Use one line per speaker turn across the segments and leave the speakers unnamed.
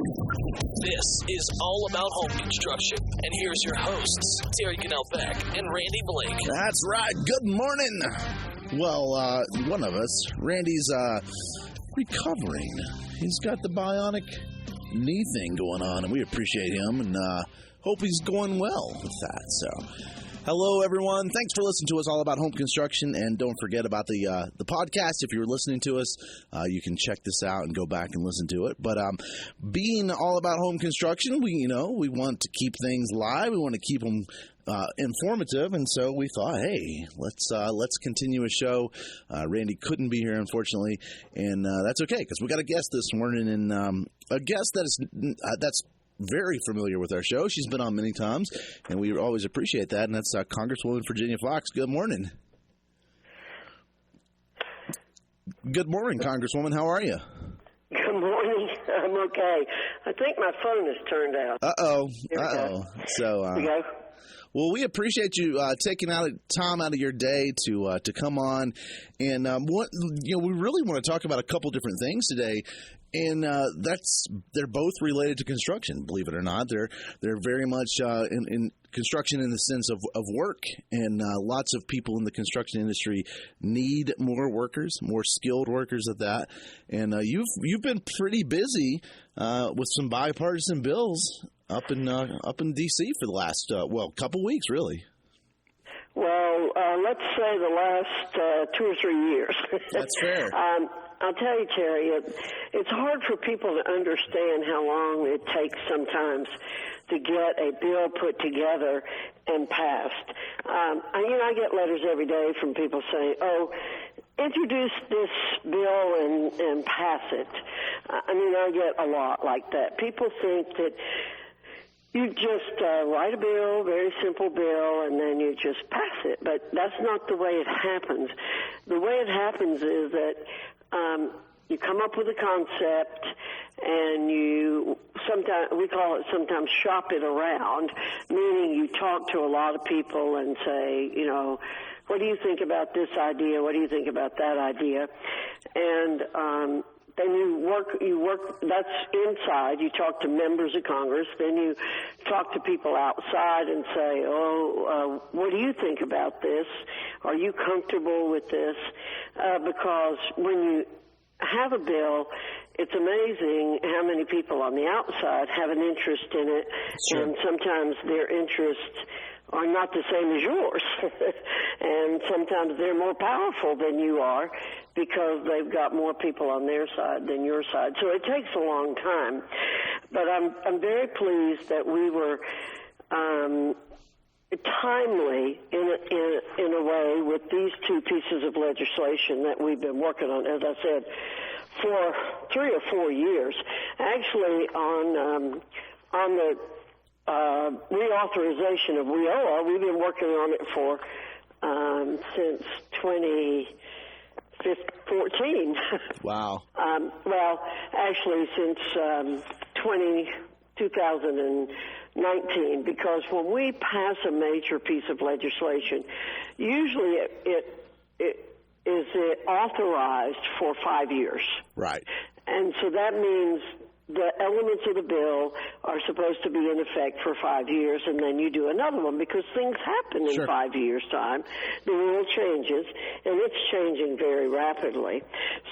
This is All About Home Construction, and here's your hosts, Terry Cannell-Beck and Randy Blake.
That's right. Good morning. Well, one of us, Randy's recovering. He's got the bionic knee thing going on, and we appreciate him and hope he's going well with that. So, hello, everyone. Thanks for listening to us All About Home Construction, and don't forget about the podcast. If you're listening to us, you can check this out and go back and listen to it. But being all about home construction, we want to keep things live. We want to keep them informative, and so we thought, hey, let's continue a show. Randy couldn't be here, unfortunately, and that's okay because we got a guest this morning, and a guest that's very familiar with our show. She's been on many times, and we always appreciate that, and that's Congresswoman Virginia Foxx. Good morning. Good morning, Congresswoman. How are you?
Good morning. I'm okay. I think my phone is turned out.
Uh-oh. So,
Here we go.
Well, we appreciate you taking time out of your day to come on, and we really want to talk about a couple different things today, and they're both related to construction. Believe it or not, they're very much in construction in the sense of work, and lots of people in the construction industry need more workers, more skilled workers at that. And you've been pretty busy with some bipartisan bills up in D.C. for the last couple weeks, really.
Well, let's say the last 2 or 3 years.
That's fair.
I'll tell you, Terry, it's hard for people to understand how long it takes sometimes to get a bill put together and passed. I get letters every day from people saying, introduce this bill and pass it. I get a lot like that. People think that you just write a bill, very simple bill, and then you just pass it. But that's not the way it happens. The way it happens is that you come up with a concept, and we call it sometimes shop it around, meaning you talk to a lot of people and say, what do you think about this idea? What do you think about that idea? And then you work, that's inside. You talk to members of Congress. Then you talk to people outside and say, what do you think about this? Are you comfortable with this? Because when you have a bill, it's amazing how many people on the outside have an interest in it. Sure. And sometimes their interests are not the same as yours. And sometimes they're more powerful than you are because they've got more people on their side than your side. So it takes a long time. But I'm very pleased that we were timely in a way with these two pieces of legislation that we've been working on, as I said, for 3 or 4 years. Actually, on the reauthorization of WIOA, we've been working on it for since 2014.
Wow.
Well, actually, since 2019, because when we pass a major piece of legislation, usually it is authorized for 5 years.
Right.
And so that means the elements of the bill are supposed to be in effect for 5 years, and then you do another one because things happen in 5 years' time. The world changes, and it's changing very rapidly.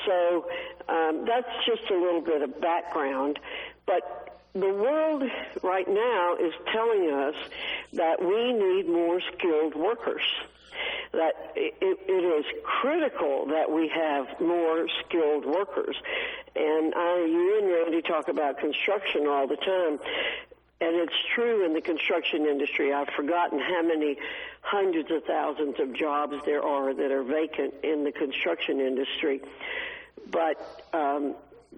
So that's just a little bit of background. But the world right now is telling us that we need more skilled workers. That it is critical that we have more skilled workers. And you and Randy talk about construction all the time, and it's true in the construction industry. I've forgotten how many hundreds of thousands of jobs there are that are vacant in the construction industry. But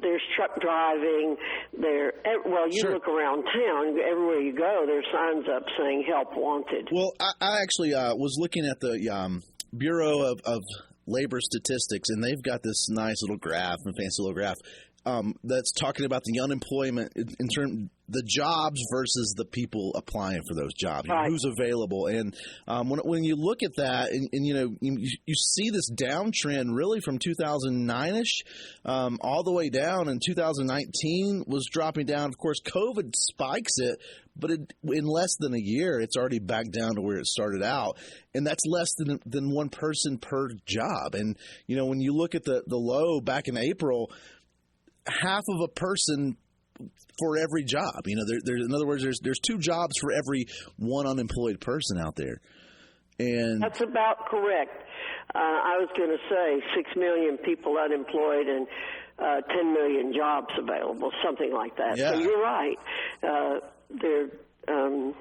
there's truck driving. You look around town, everywhere you go, there's signs up saying help wanted.
Well, I actually was looking at the Bureau of Labor Statistics, and they've got this nice little graph, a fancy little graph. that's talking about the unemployment in terms the jobs versus the people applying for those jobs,
right.
Who's available. And when you look at that, and you see this downtrend really from 2009-ish all the way down. In 2019 was dropping down. Of course, COVID spikes it, but in less than a year, it's already back down to where it started out. And that's less than one person per job. And, when you look at the low back in April, half of a person for every job. There's in other words, there's 2 jobs for every one unemployed person out there. And
that's about correct. I was going to say 6 million people unemployed and 10 million jobs available, something like that.
Yeah.
So you're right. There are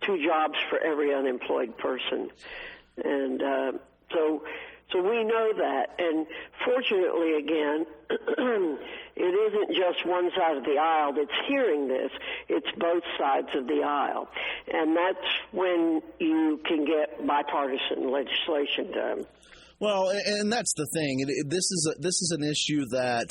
2 jobs for every unemployed person. And so we know that. And fortunately, again, it isn't just one side of the aisle that's hearing this. It's both sides of the aisle. And that's when you can get bipartisan legislation done.
Well, and that's the thing. This is an issue that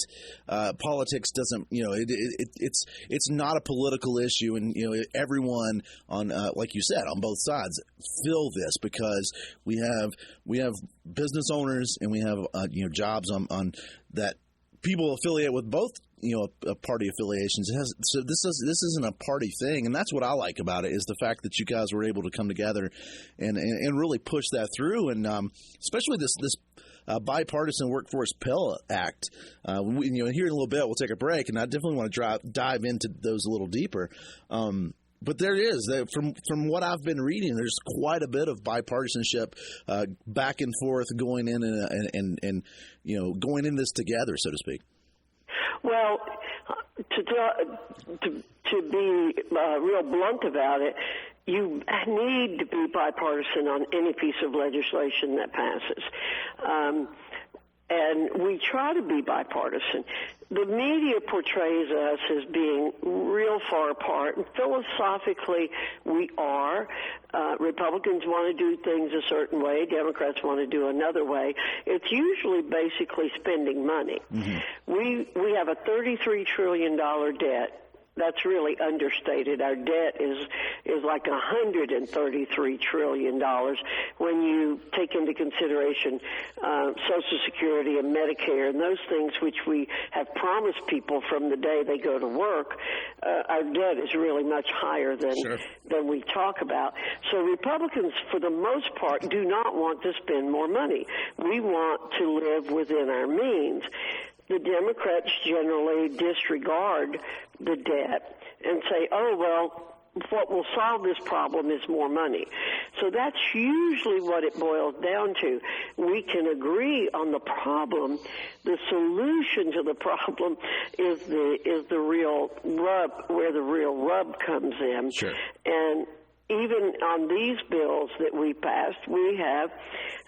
politics doesn't. It's not a political issue, and everyone on, like you said, on both sides feel this because we have business owners and we have jobs on that people affiliate with both. Party affiliations. So this isn't a party thing, and that's what I like about it is the fact that you guys were able to come together and really push that through, and especially this bipartisan Workforce Pell Act. Here in a little bit we'll take a break, and I definitely want to dive into those a little deeper. But there is, from what I've been reading, there's quite a bit of bipartisanship back and forth going in and going in this together, so to speak.
Well, to be real blunt about it, you need to be bipartisan on any piece of legislation that passes. And we try to be bipartisan. The media portrays us as being real far apart, and philosophically we are. Republicans want to do things a certain way. Democrats want to do another way. It's usually basically spending money. Mm-hmm. We have a $33 trillion debt. That's really understated. Our debt is like $133 trillion when you take into consideration Social Security and Medicare and those things which we have promised people from the day they go to work. Our debt is really much higher than we talk about. So Republicans, for the most part, do not want to spend more money. We want to live within our means. The Democrats generally disregard the debt and say, oh, well, what will solve this problem is more money. So that's usually what it boils down to. We can agree on the problem. The solution to the problem is the real rub, where the real rub comes in.
Sure. And
even on these bills that we passed, we have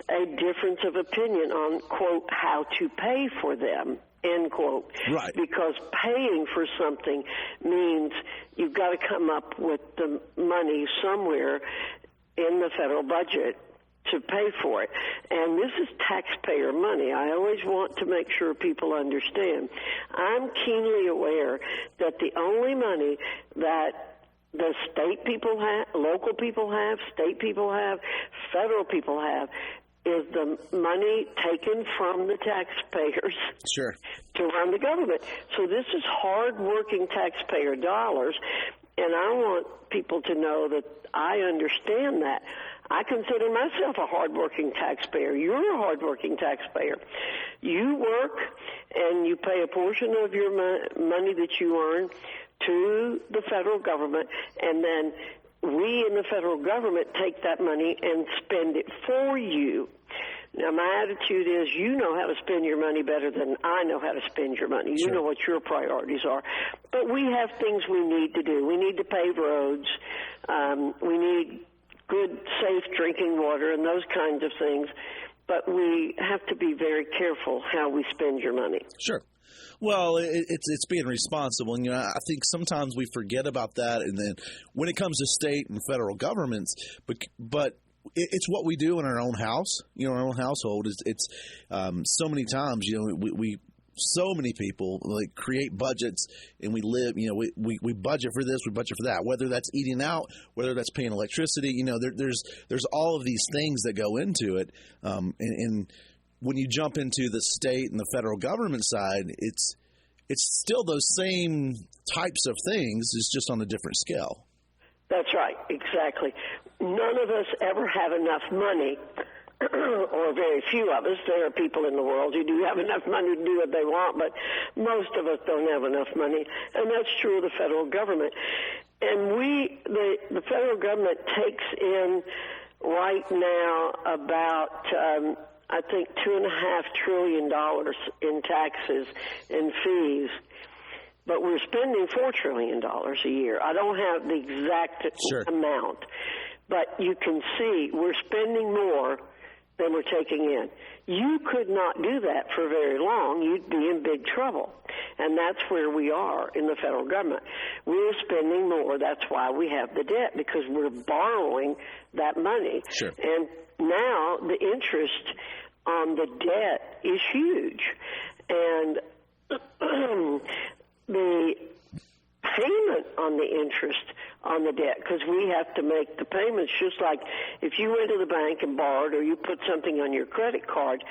a difference of opinion on, quote, how to pay for them, end quote.
Right.
Because paying for something means you've got to come up with the money somewhere in the federal budget to pay for it. And this is taxpayer money. I always want to make sure people understand. I'm keenly aware that the only money that the state people have, local people have, state people have, federal people have, is the money taken from the taxpayers to run the government. So this is hard-working taxpayer dollars, and I want people to know that I understand that. I consider myself a hard-working taxpayer. You're a hard-working taxpayer. You work, and you pay a portion of your money that you earn to the federal government, and then we in the federal government take that money and spend it for you. Now, my attitude is you know how to spend your money better than I know how to spend your money. You know what your priorities are. But we have things we need to do. We need to pave roads. We need good, safe drinking water and those kinds of things. But we have to be very careful how we spend your money.
Sure. Well, it's being responsible, and I think sometimes we forget about that. And then when it comes to state and federal governments, but it's what we do in our own house, our own household. It's so many times, so many people like create budgets, and we live, we budget for this, we budget for that, whether that's eating out, whether that's paying electricity, there's all of these things that go into it. And when you jump into the state and the federal government side, it's still those same types of things. It's just on a different scale.
That's right. Exactly. None of us ever have enough money, or very few of us. There are people in the world who do have enough money to do what they want, but most of us don't have enough money, and that's true of the federal government. And the federal government takes in right now about, I think, $2.5 trillion in taxes and fees. But we're spending $4 trillion a year. I don't have the exact amount, but you can see we're spending more than we're taking in. You could not do that for very long. You'd be in big trouble. And that's where we are in the federal government. We're spending more. That's why we have the debt, because we're borrowing that money.
Sure.
And now the interest on the debt is huge. And the payment on the interest on the debt, because we have to make the payments, just like if you went to the bank and borrowed, or you put something on your credit card,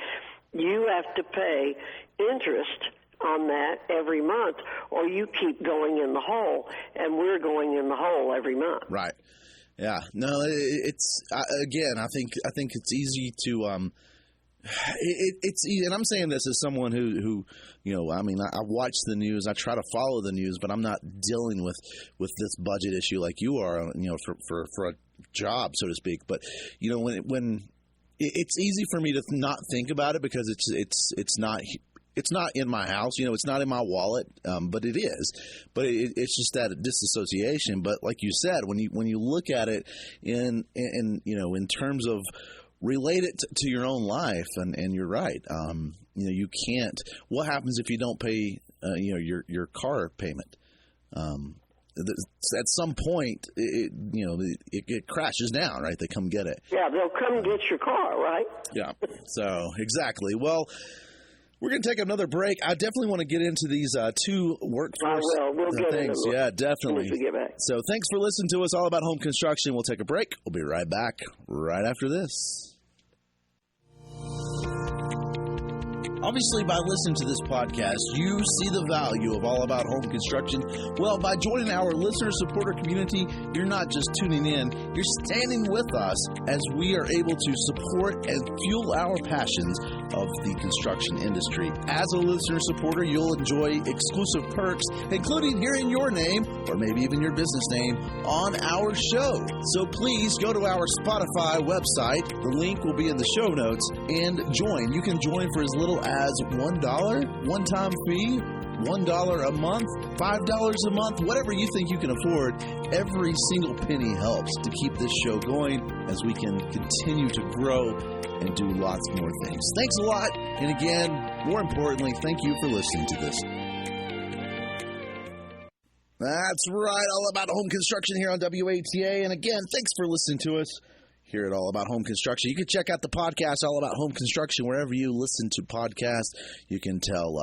you have to pay interest on that every month, or you keep going in the hole, and we're going in the hole every month.
Right. Yeah. No, it's again, I think it's easy to it's easy, and I'm saying this as someone who I watch the news, I try to follow the news, but I'm not dealing with this budget issue like you are, for a job, so to speak. But when it's easy for me to not think about it, because it's not in my house, it's not in my wallet, but it is. But it's just that disassociation. But like you said, when you look at it in terms of relate it to your own life, and you're right. You can't. What happens if you don't pay, your car payment? At some point, it crashes down, right? They come get it.
Yeah, they'll come get your car, right?
Yeah. So exactly. Well, we're going to take another break. I definitely want to get into these two workforce
We'll get
things. Yeah, definitely.
As soon as we get back.
So thanks for listening to us all about home construction. We'll take a break. We'll be right back right after this. Obviously, by listening to this podcast, you see the value of All About Home Construction. Well, by joining our listener-supporter community, you're not just tuning in, you're standing with us as we are able to support and fuel our passions of the construction industry. As a listener-supporter, you'll enjoy exclusive perks, including hearing your name, or maybe even your business name, on our show. So please go to our Spotify website. The link will be in the show notes, and join. You can join for as little as $1 one-time fee, $1 a month, $5 a month, whatever you think you can afford. Every single penny helps to keep this show going as we can continue to grow and do lots more things. Thanks a lot. And again, more importantly, thank you for listening to this. That's right. All About Home Construction here on WATA. And again, thanks for listening to us here at All About Home Construction. You can check out the podcast All About Home Construction wherever you listen to podcasts. You can tell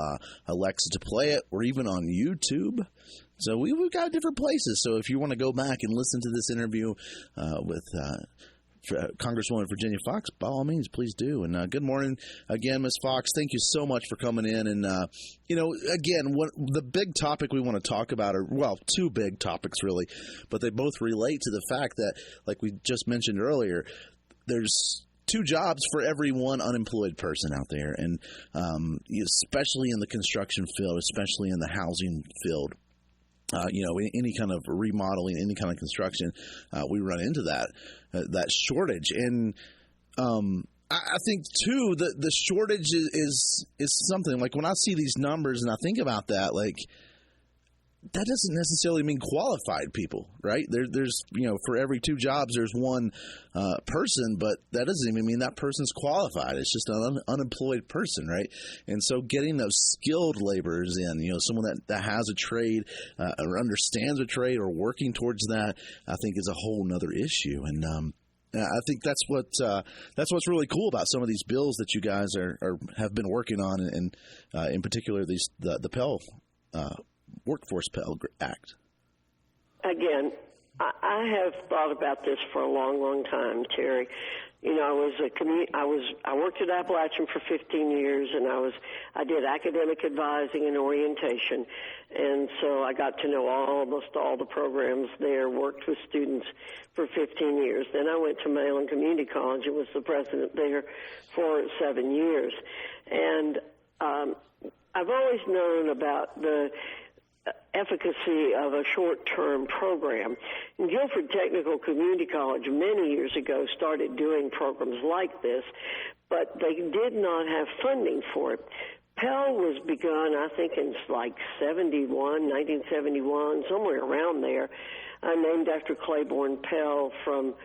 Alexa to play it, or even on YouTube. So we've got different places. So if you want to go back and listen to this interview with Congresswoman Virginia Foxx, by all means, please do. And good morning again, Ms. Foxx. Thank you so much for coming in. And, again, the big topic we want to talk about are, well, two big topics, really, but they both relate to the fact that, like we just mentioned earlier, there's 2 jobs for every one unemployed person out there. And especially in the construction field, especially in the housing field. Any kind of remodeling, any kind of construction, we run into that shortage. And I think, too, the shortage is something, like when I see these numbers and I think about that, like, that doesn't necessarily mean qualified people, right? There's for every 2 jobs, there's one person, but that doesn't even mean that person's qualified. It's just an unemployed person, right? And so getting those skilled laborers in, someone that has a trade or understands a trade or working towards that, I think is a whole nother issue. And I think that's what's really cool about some of these bills that you guys have been working on, and in particular the Pell Workforce Pell Act.
Again, I have thought about this for a long, long time, Terry. You know, I worked at Appalachian for 15 years, and I did academic advising and orientation, and so I got to know almost all the programs there. Worked with students for 15 years. Then I went to Maryland Community College and was the president there for 7 years, and I've always known about the efficacy of a short-term program. And Guilford Technical Community College many years ago started doing programs like this, but they did not have funding for it. Pell was begun, I think, in like 1971, somewhere around there, named after Claiborne Pell from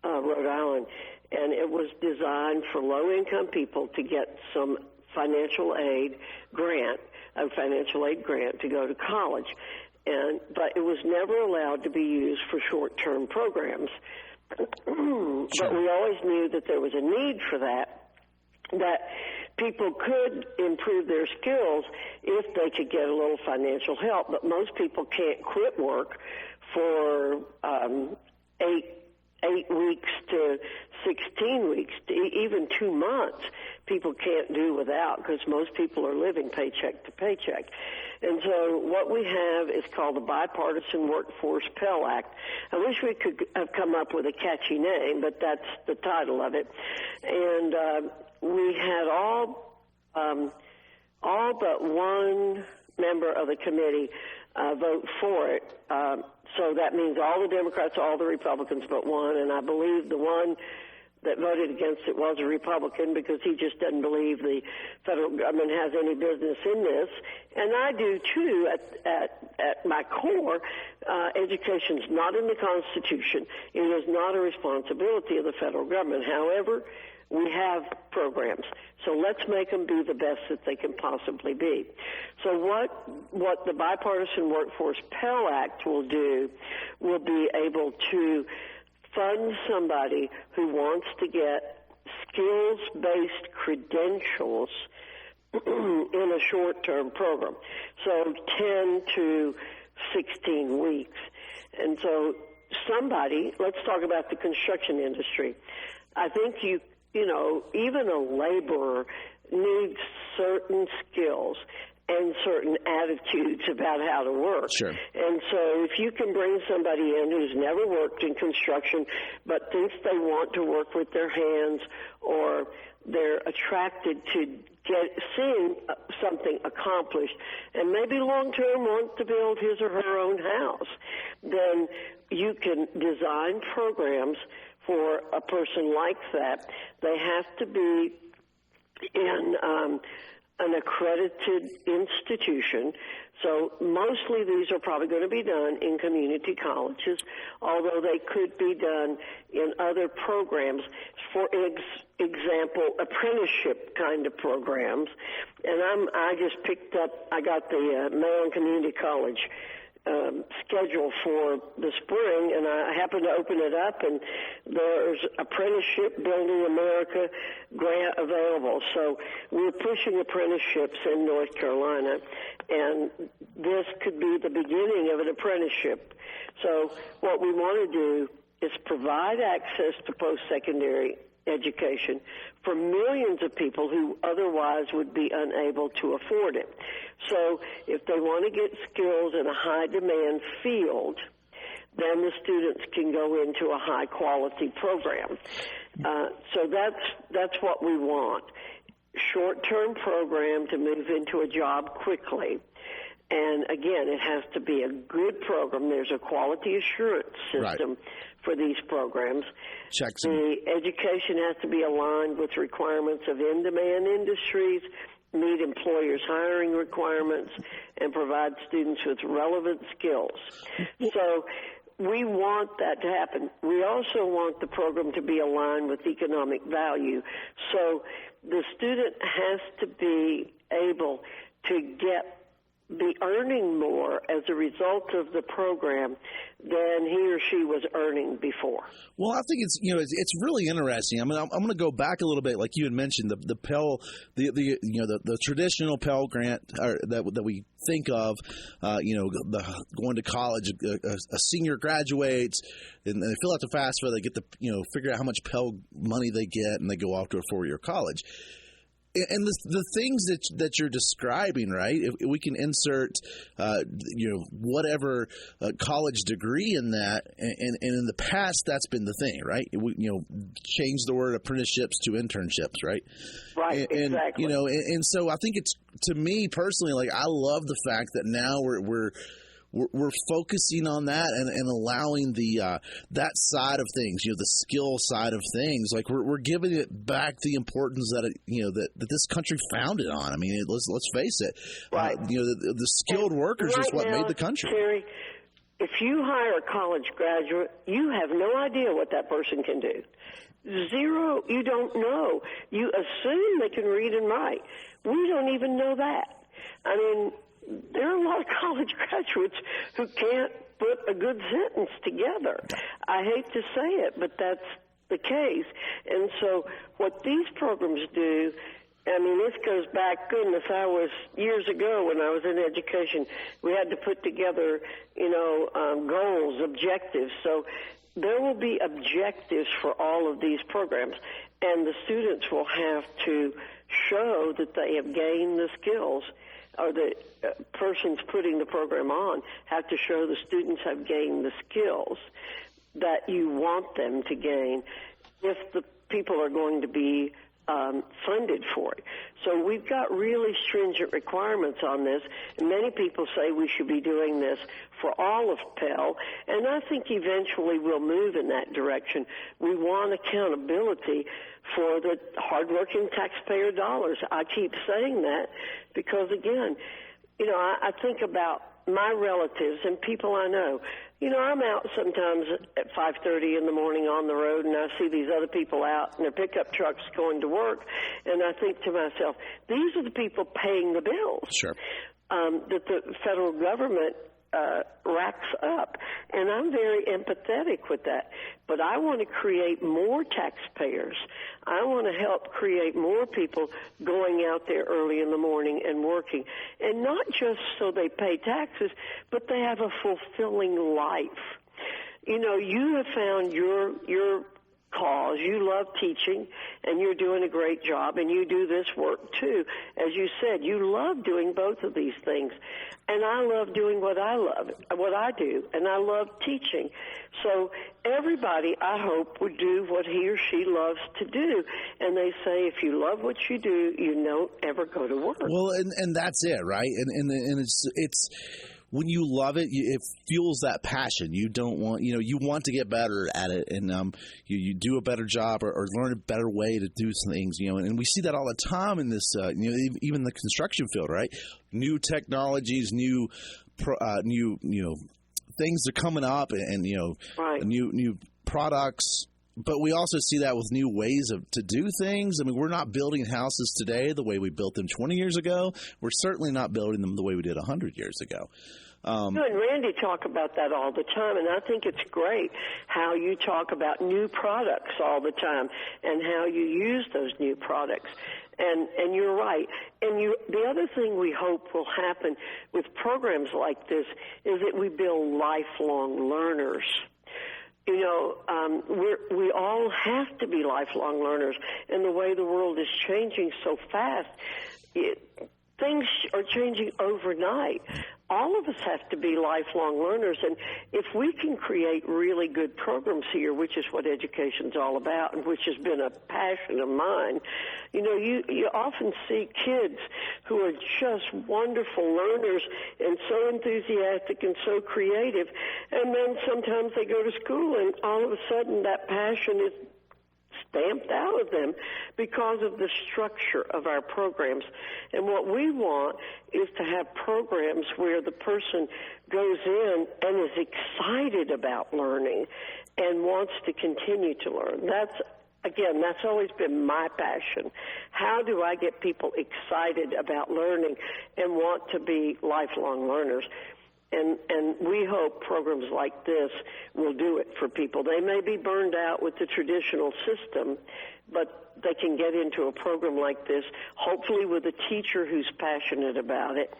Rhode Island. And it was designed for low-income people to get some financial aid grant to go to college. But it was never allowed to be used for short-term programs. Sure. But we always knew that there was a need for that people could improve their skills if they could get a little financial help. But most people can't quit work for 8 weeks to 16 weeks, to even 2 months. People can't do without, because most people are living paycheck to paycheck. And so what we have is called the Bipartisan Workforce Pell Act. I wish we could have come up with a catchy name, but that's the title of it. And we had all but one member of the committee vote for it. So that means all the Democrats, all the Republicans but one, and I believe the one that voted against it was a Republican, because he just doesn't believe the federal government has any business in this. And I do, too, at my core. Education's not in the Constitution. It is not a responsibility of the federal government. However, we have programs, so let's make them be the best that they can possibly be. So what the Bipartisan Workforce Pell Act will do will be able to fund somebody who wants to get skills-based credentials in a short-term program, so 10 to 16 weeks. And so let's talk about the construction industry. I think you know, even a laborer needs certain skills and certain attitudes about how to work.
Sure.
And so if you can bring somebody in who's never worked in construction but thinks they want to work with their hands, or they're attracted to seeing something accomplished, and maybe long-term wants to build his or her own house, then you can design programs for a person like that. They have to be in an accredited institution. So mostly these are probably going to be done in community colleges, although they could be done in other programs. For example, apprenticeship kind of programs. And I got the Maryland Community College schedule for the spring, and I happened to open it up, and there's Apprenticeship Building America grant available. So we're pushing apprenticeships in North Carolina, and this could be the beginning of an apprenticeship. So what we want to do is provide access to post-secondary education for millions of people who otherwise would be unable to afford it. So if they want to get skills in a high-demand field, then the students can go into a high-quality program. So that's what we want. Short-term program to move into a job quickly. And, again, it has to be a good program. There's a quality assurance system for these programs. The education has to be aligned with requirements of in-demand industries, meet employers' hiring requirements, and provide students with relevant skills. So we want that to happen. We also want the program to be aligned with economic value. So the student has to be able to get be earning more as a result of the program than he or she was earning before.
Well, I think it's really interesting. I mean, I'm going to go back a little bit, like you had mentioned, the Pell, the traditional Pell grant that we think of, going to college, a senior graduates and they fill out the FAFSA, they get figure out how much Pell money they get, and they go off to a 4-year college. And the things that you're describing, right? If we can insert, whatever college degree in that, and in the past that's been the thing, right? We, change the word apprenticeships to internships, right?
Right,
and,
exactly.
And so I think it's, to me personally, like, I love the fact that now we're focusing on that and allowing that side of things, the skill side of things. Like we're giving it back the importance that that this country founded on. I mean, let's face it.
Right.
The skilled workers is what made the country.
Terry, if you hire a college graduate, you have no idea what that person can do. Zero. You don't know. You assume they can read and write. We don't even know that. I mean, there are a lot of college graduates who can't put a good sentence together. I hate to say it, but that's the case. And so what these programs do, I mean, this goes back, goodness, I was years ago when I was in education, we had to put together, goals, objectives. So there will be objectives for all of these programs, and the students will have to show that they have gained the skills, or the persons putting the program on have to show the students have gained the skills that you want them to gain if the people are going to be funded for it. So we've got really stringent requirements on this. And many people say we should be doing this for all of Pell, and I think eventually we'll move in that direction. We want accountability for the hardworking taxpayer dollars. I keep saying that because, again, I think about my relatives and people I know. I'm out sometimes at 5:30 in the morning on the road, and I see these other people out in their pickup trucks going to work, and I think to myself, these are the people paying the bills.
Sure.
That the federal government racks up, and I'm very empathetic with that. But I want to create more taxpayers. I want to help create more people going out there early in the morning and working, and not just so they pay taxes, but they have a fulfilling life. You have found your cause. You love teaching, and you're doing a great job, and you do this work too. As you said, you love doing both of these things, and I love doing what I do, and I love teaching. So everybody, I hope, would do what he or she loves to do, and they say if you love what you do, you don't ever go to work.
Well, and that's it, right? And it's when you love it, it fuels that passion. You don't want, you want to get better at it, and you do a better job or learn a better way to do some things, and we see that all the time in this, even the construction field, right? New technologies, new things are coming up, and
right.
new products. But we also see that with new ways to do things. I mean, we're not building houses today the way we built them 20 years ago. We're certainly not building them the way we did 100 years ago.
You and Randy talk about that all the time, and I think it's great how you talk about new products all the time and how you use those new products. And you're right. And the other thing we hope will happen with programs like this is that we build lifelong learners. We all have to be lifelong learners, and the way the world is changing so fast, things are changing overnight. All of us have to be lifelong learners, and if we can create really good programs here, which is what education's all about, and which has been a passion of mine, you often see kids who are just wonderful learners and so enthusiastic and so creative, and then sometimes they go to school and all of a sudden that passion is stamped out of them because of the structure of our programs. And what we want is to have programs where the person goes in and is excited about learning and wants to continue to learn. That's Again, that's always been my passion. How do I get people excited about learning and want to be lifelong learners? And we hope programs like this will do it for people. They may be burned out with the traditional system, but they can get into a program like this, hopefully with a teacher who's passionate about it,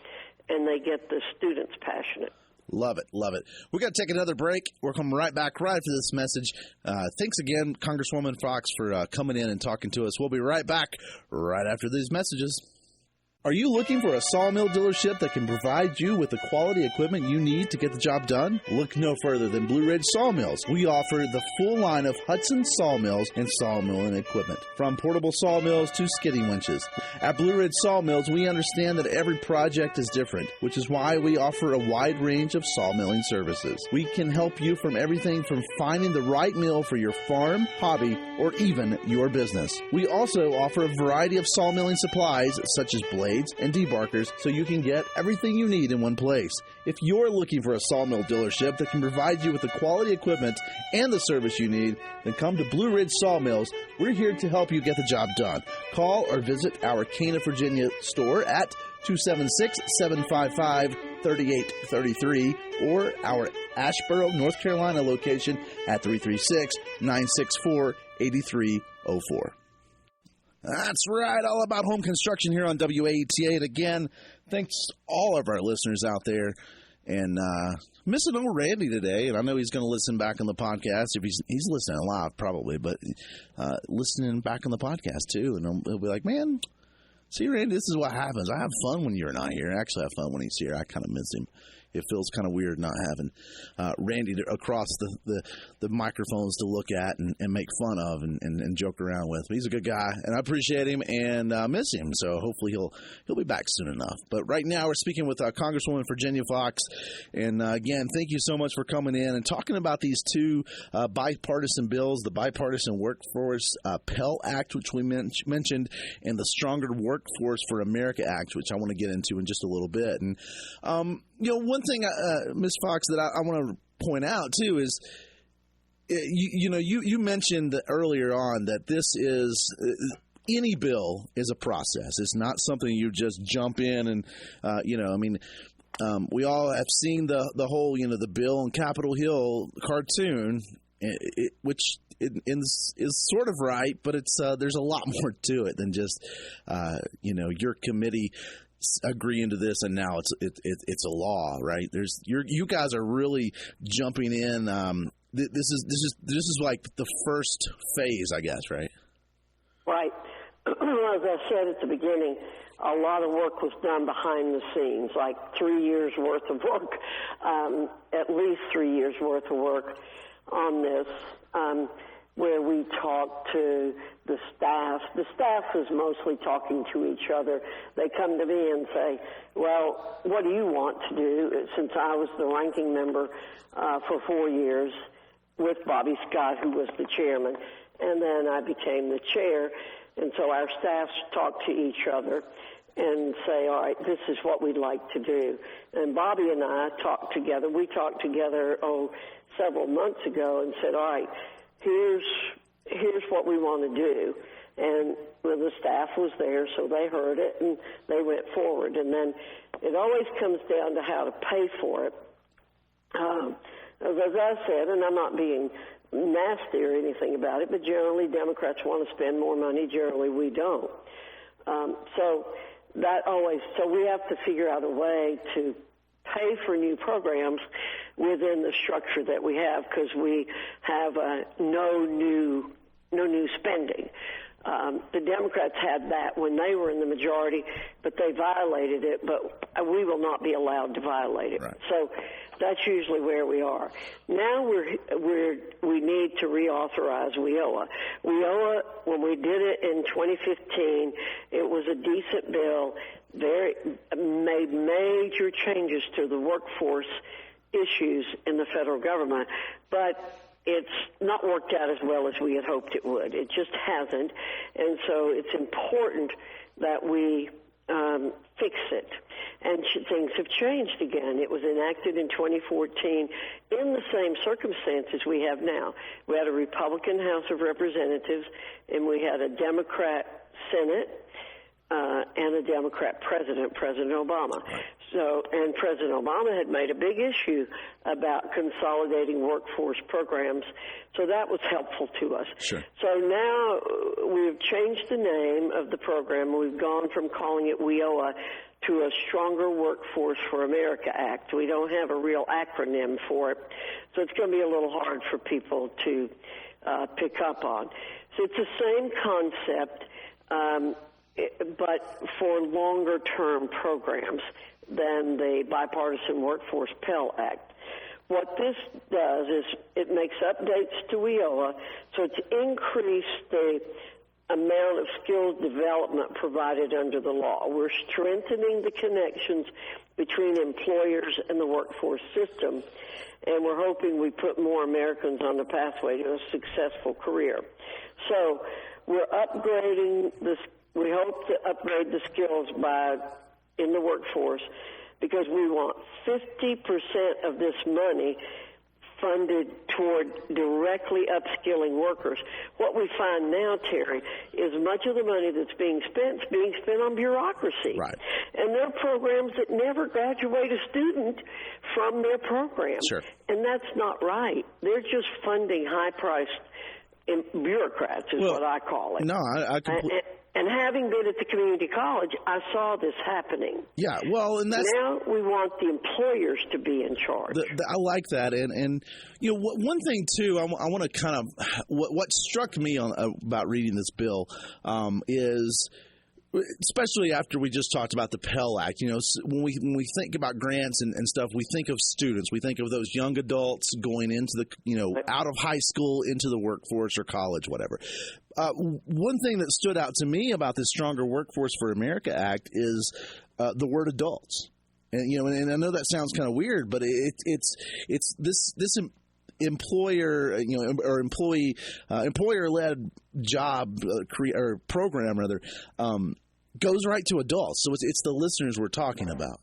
and they get the students passionate.
Love it, love it. We got to take another break. We'll come right back right after this message. Thanks again, Congresswoman Foxx, for coming in and talking to us. We'll be right back right after these messages. Are you looking for a sawmill dealership that can provide you with the quality equipment you need to get the job done? Look no further than Blue Ridge Sawmills. We offer the full line of Hudson sawmills and sawmilling equipment, from portable sawmills to skidding winches. At Blue Ridge Sawmills, we understand that every project is different, which is why we offer a wide range of sawmilling services. We can help you from everything from finding the right mill for your farm, hobby, or even your business. We also offer a variety of sawmilling supplies, such as blades and debarkers, so you can get everything you need in one place. If you're looking for a sawmill dealership that can provide you with the quality equipment and the service you need, then come to Blue Ridge Sawmills. We're here to help you get the job done. Call or visit our Cana, Virginia store at 276-755-3833 or our Asheboro, North Carolina location at 336-964-8304. That's right, all about home construction here on WAETA. And again, thanks to all of our listeners out there. And missing old Randy today, and I know he's going to listen back on the podcast. If he's listening live, probably, but listening back on the podcast too. And he'll be like, man, see, Randy, this is what happens. I have fun when you're not here. I actually have fun when he's here. I kind of miss him. It feels kind of weird not having Randy across the microphones to look at and make fun of and joke around with. But he's a good guy, and I appreciate him and miss him. So hopefully he'll be back soon enough. But right now we're speaking with Congresswoman Virginia Foxx. And again, thank you so much for coming in and talking about these two bipartisan bills, the Bipartisan Workforce Pell Act, which we mentioned, and the Stronger Workforce for America Act, which I want to get into in just a little bit. And one thing, Ms. Foxx, that I want to point out, too, is, you mentioned earlier on that this is any bill is a process. It's not something you just jump in and, we all have seen the whole, the bill on Capitol Hill cartoon, which is sort of right, but it's there's a lot more to it than just, your committee agreeing to this, and now it's a law, right? You guys are really jumping in. This is like the first phase, I guess, right? Right.
As I said at the beginning, a lot of work was done behind the scenes, like 3 years worth of work, at least 3 years worth of work on this. Where we talk to the staff. The staff is mostly talking to each other. They come to me and say, well, what do you want to do? Since I was the ranking member for 4 years with Bobby Scott, who was the chairman, and then I became the chair. And so our staffs talk to each other and say, all right, this is what we'd like to do. And Bobby and I talked together. We talked together, several months ago and said, all right, here's what we want to do. And the staff was there, so they heard it, and they went forward. And then it always comes down to how to pay for it. As I said, and I'm not being nasty or anything about it, but generally Democrats want to spend more money. Generally we don't. So we have to figure out a way to pay for new programs within the structure that we have, because we have no new spending. The Democrats had that when they were in the majority, but they violated it, but we will not be allowed to violate it. Right. So that's usually where we are. Now we need to reauthorize WIOA. WIOA, when we did it in 2015, it was a decent bill. Made major changes to the workforce issues in the federal government, but it's not worked out as well as we had hoped it would. It just hasn't. And so it's important that we fix it. And things have changed again. It was enacted in 2014 in the same circumstances we have now. We had a Republican House of Representatives, and we had a Democrat Senate, and a Democrat President Obama. And President Obama had made a big issue about consolidating workforce programs, so that was helpful to us.
Sure.
So now we've changed the name of the program. We've gone from calling it WIOA to a Stronger Workforce for America Act. We don't have a real acronym for it, so it's going to be a little hard for people to pick up on. So it's the same concept, but for longer-term programs than the Bipartisan Workforce Pell Act. What this does is it makes updates to WIOA, so it's increased the amount of skills development provided under the law. We're strengthening the connections between employers and the workforce system, and we're hoping we put more Americans on the pathway to a successful career. So we're upgrading this. We hope to upgrade the skills in the workforce because we want 50% of this money funded toward directly upskilling workers. What we find now, Terry, is much of the money that's being spent on bureaucracy.
Right.
And there are programs that never graduate a student from their program.
Sure.
And that's not right. They're just funding high-priced bureaucrats is what I call it.
No, I completely...
And having been at the community college, I saw this happening.
Yeah, well, and that's...
Now we want the employers to be in charge.
I like that. And you know, one thing, too, I want to kind of... What struck me about reading this bill is... Especially after we just talked about the Pell Act, you know, when we think about grants and stuff, we think of students. We think of those young adults going into the, you know, out of high school into the workforce or college, whatever. One thing that stood out to me about this Stronger Workforce for America Act is the word adults. And you know, and I know that sounds kind of weird, but it's this employer, you know, or employer-led job or program rather. Goes right to adults, so it's the listeners we're talking about.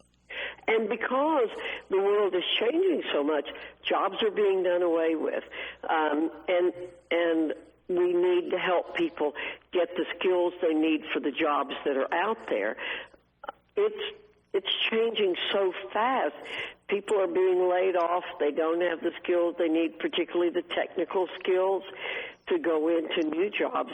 And because the world is changing so much, jobs are being done away with, and we need to help people get the skills they need for the jobs that are out there. It's changing so fast. People are being laid off. They don't have the skills they need, particularly the technical skills, to go into new jobs.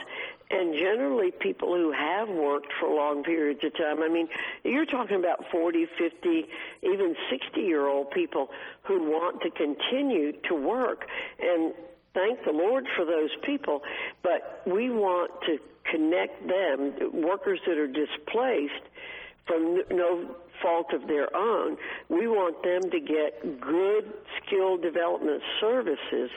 And generally, people who have worked for long periods of time, I mean, you're talking about 40, 50, even 60-year-old people who want to continue to work. And thank the Lord for those people. But we want to connect them, workers that are displaced from no fault of their own. We want them to get good skill development services.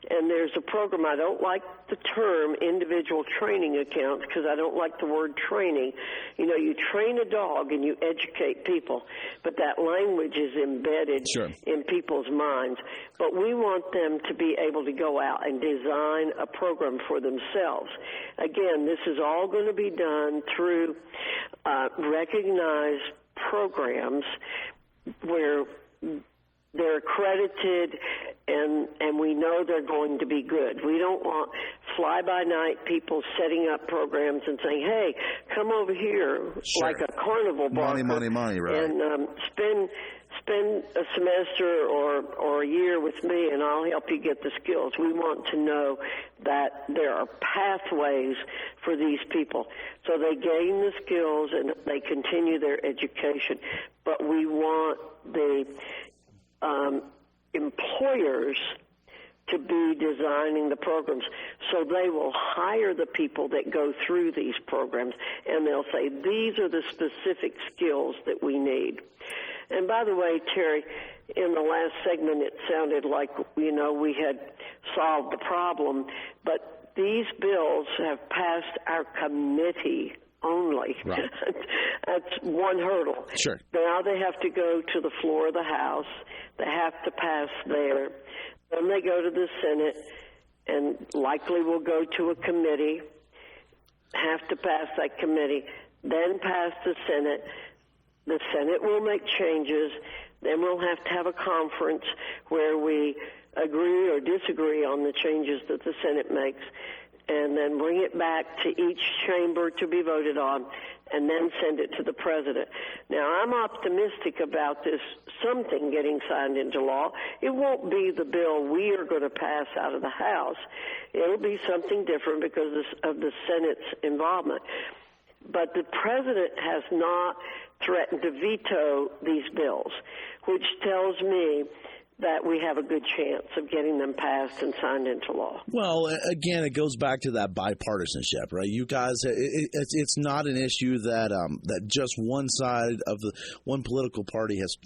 And there's a program, I don't like the term individual training accounts because I don't like the word training. You know, you train a dog and you educate people, but that language is embedded in people's minds. But we want them to be able to go out and design a program for themselves. Again, this is all going to be done through recognized programs where they're accredited and we know they're going to be good. We don't want fly-by-night people setting up programs and saying, hey, come over here like a carnival barker.
Money, right.
And spend a semester or a year with me and I'll help you get the skills. We want to know that there are pathways for these people. So they gain the skills and they continue their education. But we want the employers to be designing the programs so they will hire the people that go through these programs and they'll say these are the specific skills that we need. And by the way, Terry, in the last segment it sounded like, you know, we had solved the problem, but these bills have passed our committee only.
Right.
That's one hurdle.
Sure.
Now they have to go to the floor of the House. They have to pass there. Then they go to the Senate and likely will go to a committee, have to pass that committee. then pass the Senate. The Senate will make changes. Then we'll have to have a conference where we agree or disagree on the changes that the Senate makes, and then bring it back to each chamber to be voted on, and then send it to the president. Now, I'm optimistic about this, something getting signed into law. It won't be the bill we are going to pass out of the House. It'll be something different because of the Senate's involvement. But the president has not threatened to veto these bills, which tells me that we have a good chance of getting them passed and signed into law.
Well, again, it goes back to that bipartisanship, right? You guys, it's not an issue that that just one side of the one political party has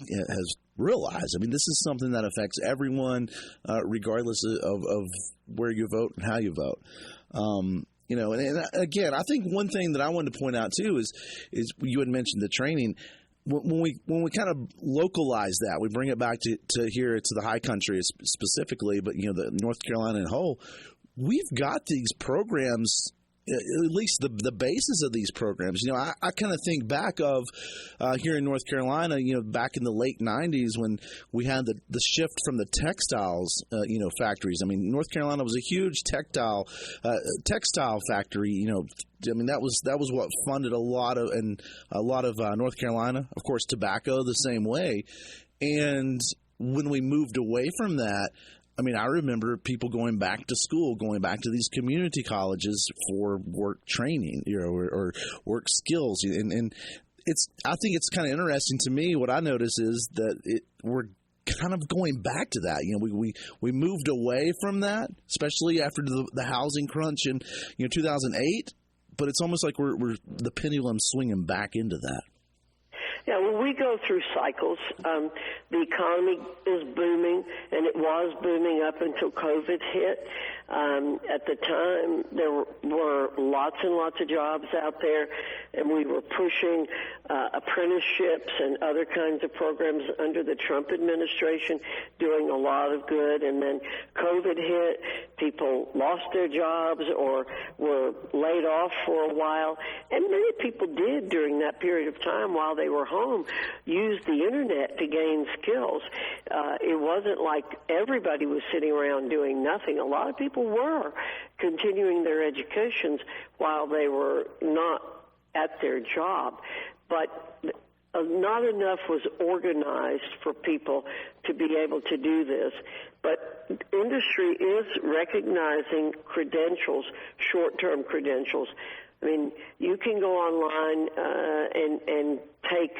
realized. I mean, this is something that affects everyone, regardless of where you vote and how you vote. You know, and again, I think one thing that I wanted to point out too is you had mentioned the training. When we kind of localize that, we bring it back to here to the high country specifically, but the North Carolina and whole, we've got these programs. At least the basis of these programs. I kind of think back of here in North Carolina, back in the late 90s when we had the shift from the textiles, factories. I mean, North Carolina was a huge textile factory. I mean, that was what funded a lot of North Carolina. Of course, tobacco the same way. And when we moved away from that, I mean, I remember people going back to school, going back to these community colleges for work training, or work skills. And I think it's kind of interesting to me. What I notice is that we're kind of going back to that. We moved away from that, especially after the housing crunch in 2008. But it's almost like we're the pendulum swinging back into that.
Yeah, well, we go through cycles. The economy is booming, and it was booming up until COVID hit. At the time, there were lots and lots of jobs out there, and we were pushing apprenticeships and other kinds of programs under the Trump administration, doing a lot of good. And then COVID hit, people lost their jobs or were laid off for a while, and many people did during that period of time while they were home use the internet to gain skills. It wasn't like everybody was sitting around doing nothing. A lot of people were continuing their educations while they were not at their job, but not enough was organized for people to be able to do this. But industry is recognizing credentials, short-term credentials. I mean, you can go online and take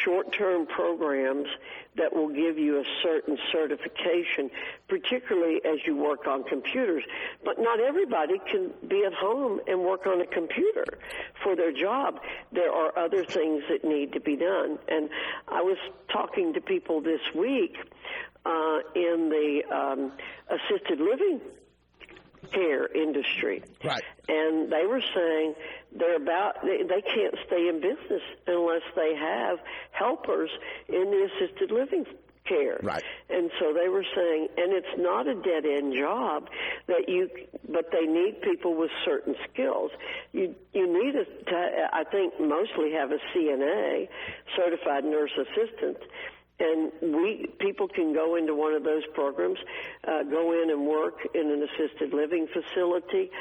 short-term programs that will give you a certain certification, particularly as you work on computers. But not everybody can be at home and work on a computer for their job. There are other things that need to be done. And I was talking to people this week in the assisted living care industry.
Right.
And they were saying they can't stay in business unless they have helpers in the assisted living care. Right. And so they were saying, and it's not a dead-end job but they need people with certain skills. You need I think mostly have a CNA, certified nurse assistant. And people can go into one of those programs, go in and work in an assisted living facility,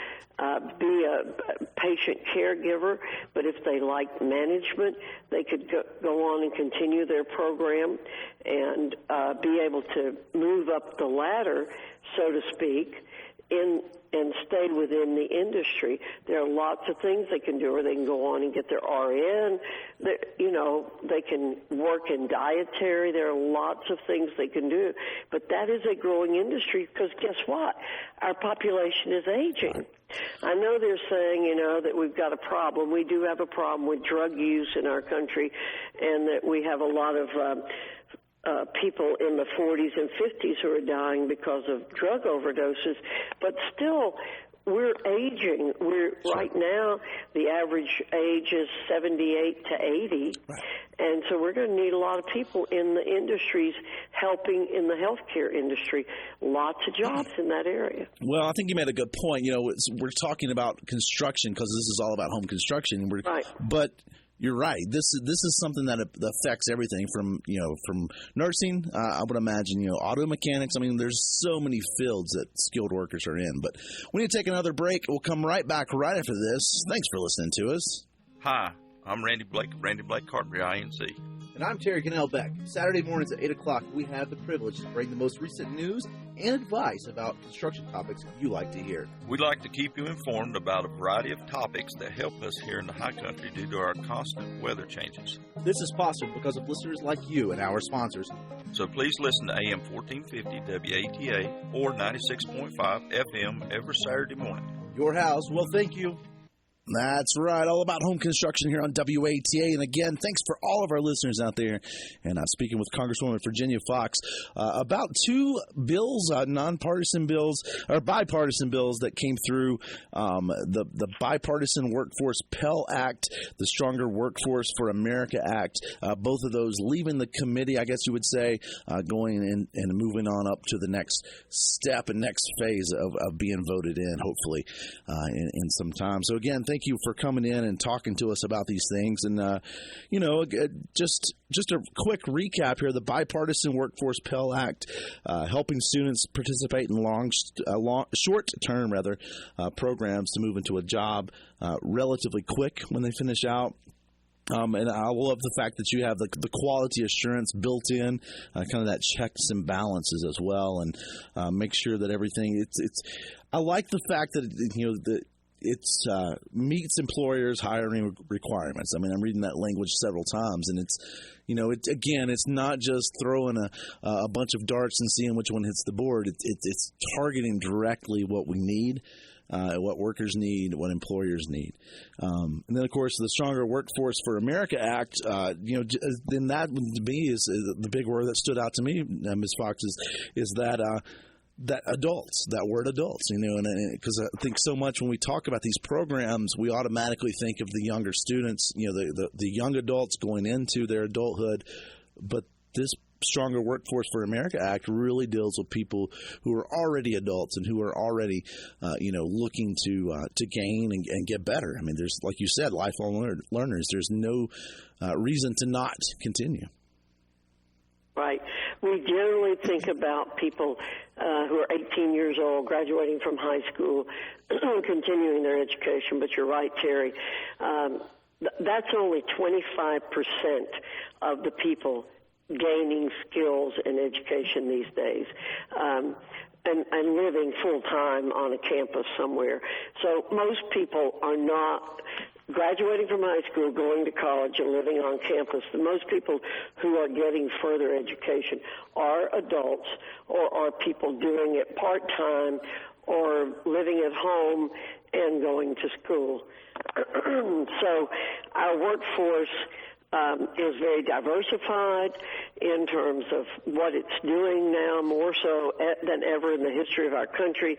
be a patient caregiver. But if they like management, they could go on and continue their program and be able to move up the ladder, so to speak, and stay within the industry. There are lots of things they can do, or they can go on and get their RN. They can work in dietary. There are lots of things they can do. But that is a growing industry because guess what? Our population is aging. I know they're saying, that we've got a problem. We do have a problem with drug use in our country, and that we have a lot of people in the 40s and 50s who are dying because of drug overdoses, but still, we're aging. Right now, the average age is 78 to 80, right. And so we're going to need a lot of people in the industries helping in the healthcare industry. Lots of jobs in that area.
Well, I think you made a good point. We're talking about construction because this is all about home construction. Right. But you're right. This is something that affects everything from nursing. I would imagine auto mechanics. I mean, there's so many fields that skilled workers are in. But we need to take another break. We'll come right back right after this. Thanks for listening to us.
Hi, I'm Randy Blake of Randy Blake Carpentry INC.
And I'm Terry Cannell Beck. Saturday mornings at 8 o'clock, we have the privilege to bring the most recent news and advice about construction topics you like to hear.
We'd like to keep you informed about a variety of topics that help us here in the high country due to our constant weather changes.
This is possible because of listeners like you and our sponsors.
So please listen to AM 1450 WATA or 96.5 FM every Saturday morning.
Your house, well, thank you.
That's right. All about home construction here on WATA. And again, thanks for all of our listeners out there. And I'm speaking with Congresswoman Virginia Foxx about two bills, nonpartisan bills or bipartisan bills that came through, the Bipartisan Workforce Pell Act, the Stronger Workforce for America Act, both of those leaving the committee, I guess you would say, going in and moving on up to the next step and next phase of being voted in, hopefully, in some time. So again, thank you for coming in and talking to us about these things. And, just a quick recap here. The Bipartisan Workforce Pell Act, helping students participate in short-term programs to move into a job relatively quick when they finish out. And I love the fact that you have the quality assurance built in, kind of that checks and balances as well, and make sure that everything. I like the fact that it meets employers' hiring requirements. I mean, I'm reading that language several times, and it's not just throwing a bunch of darts and seeing which one hits the board. It's targeting directly what we need. What workers need, what employers need. And then, of course, the Stronger Workforce for America Act, then that to me is the big word that stood out to me, Ms. Foxx, is that adults, that word adults, and because I think so much when we talk about these programs, we automatically think of the younger students, the young adults going into their adulthood, but this Stronger Workforce for America Act really deals with people who are already adults and who are already, looking to gain and get better. I mean, there's, like you said, lifelong learners. There's no reason to not continue.
Right. We generally think about people who are 18 years old, graduating from high school, continuing their education. But you're right, Terry. That's only 25% of the people gaining skills in education these days, and living full-time on a campus somewhere. So most people are not graduating from high school, going to college, and living on campus. The most people who are getting further education are adults or are people doing it part-time or living at home and going to school. So our workforce is very diversified in terms of what it's doing now, more so than ever in the history of our country.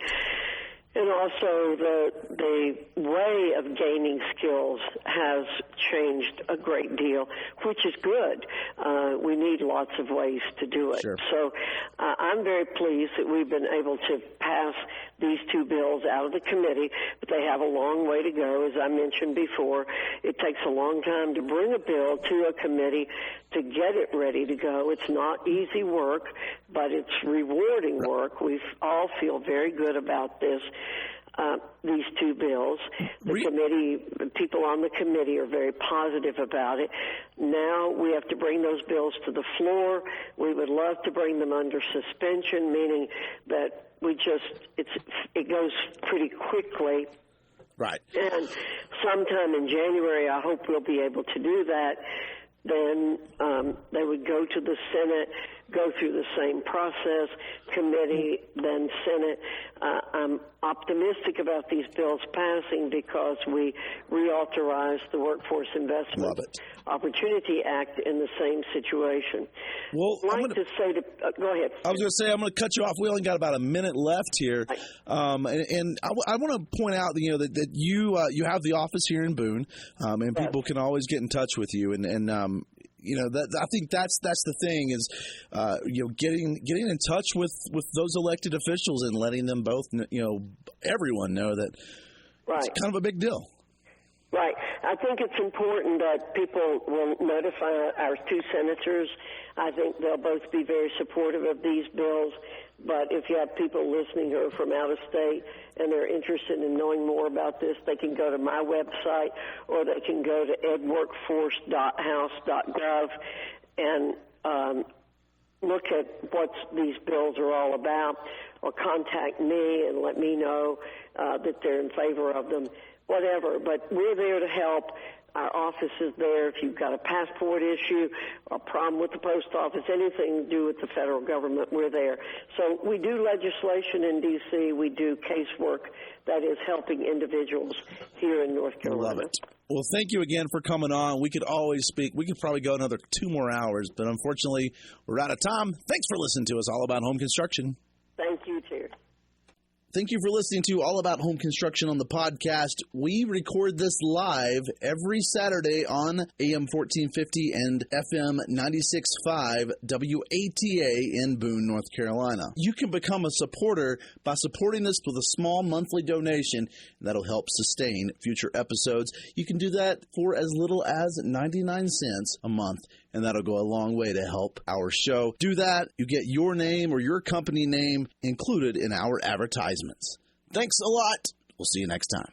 And also the way of gaining skills has changed a great deal, which is good. We need lots of ways to do it.
Sure.
So I'm very pleased that we've been able to pass these two bills out of the committee, but they have a long way to go. As I mentioned before, it takes a long time to bring a bill to a committee to get it ready to go. It's not easy work, but it's rewarding work. We all feel very good about this. These two bills. The committee, people on the committee are very positive about it. Now we have to bring those bills to the floor. We would love to bring them under suspension, meaning that it goes pretty quickly.
Right.
And sometime in January, I hope we'll be able to do that. Then they would go to the Senate, go through the same process, committee, then Senate. I'm optimistic about these bills passing because we reauthorized the Workforce Investment Opportunity Act in the same situation.
Well,
go ahead.
I was going to say, I'm going to cut you off. We only got about a minute left here. Right. And I want to point out, that you have the office here in Boone, and people can always get in touch with you. And I think that's the thing is, getting in touch with those elected officials and letting them both, everyone know that it's kind of a big deal.
Right. I think it's important that people will notify our two senators. I think they'll both be very supportive of these bills. But if you have people listening who are from out of state and they're interested in knowing more about this, they can go to my website or they can go to edworkforce.house.gov and look at what these bills are all about, or contact me and let me know that they're in favor of them, whatever. But we're there to help. Our office is there. If you've got a passport issue, a problem with the post office, anything to do with the federal government, we're there. So we do legislation in D.C. We do casework that is helping individuals here in North Carolina.
Love it. Well, thank you again for coming on. We could always speak. We could probably go another 2 more hours, but unfortunately, we're out of time. Thanks for listening to us all about home construction.
Thank you, Terry.
Thank you for listening to All About Home Construction on the podcast. We record this live every Saturday on AM 1450 and FM 96.5 WATA in Boone, North Carolina. You can become a supporter by supporting us with a small monthly donation. That'll help sustain future episodes. You can do that for as little as 99 cents a month, and that'll go a long way to help our show. Do that, you get your name or your company name included in our advertisements. Thanks a lot. We'll see you next time.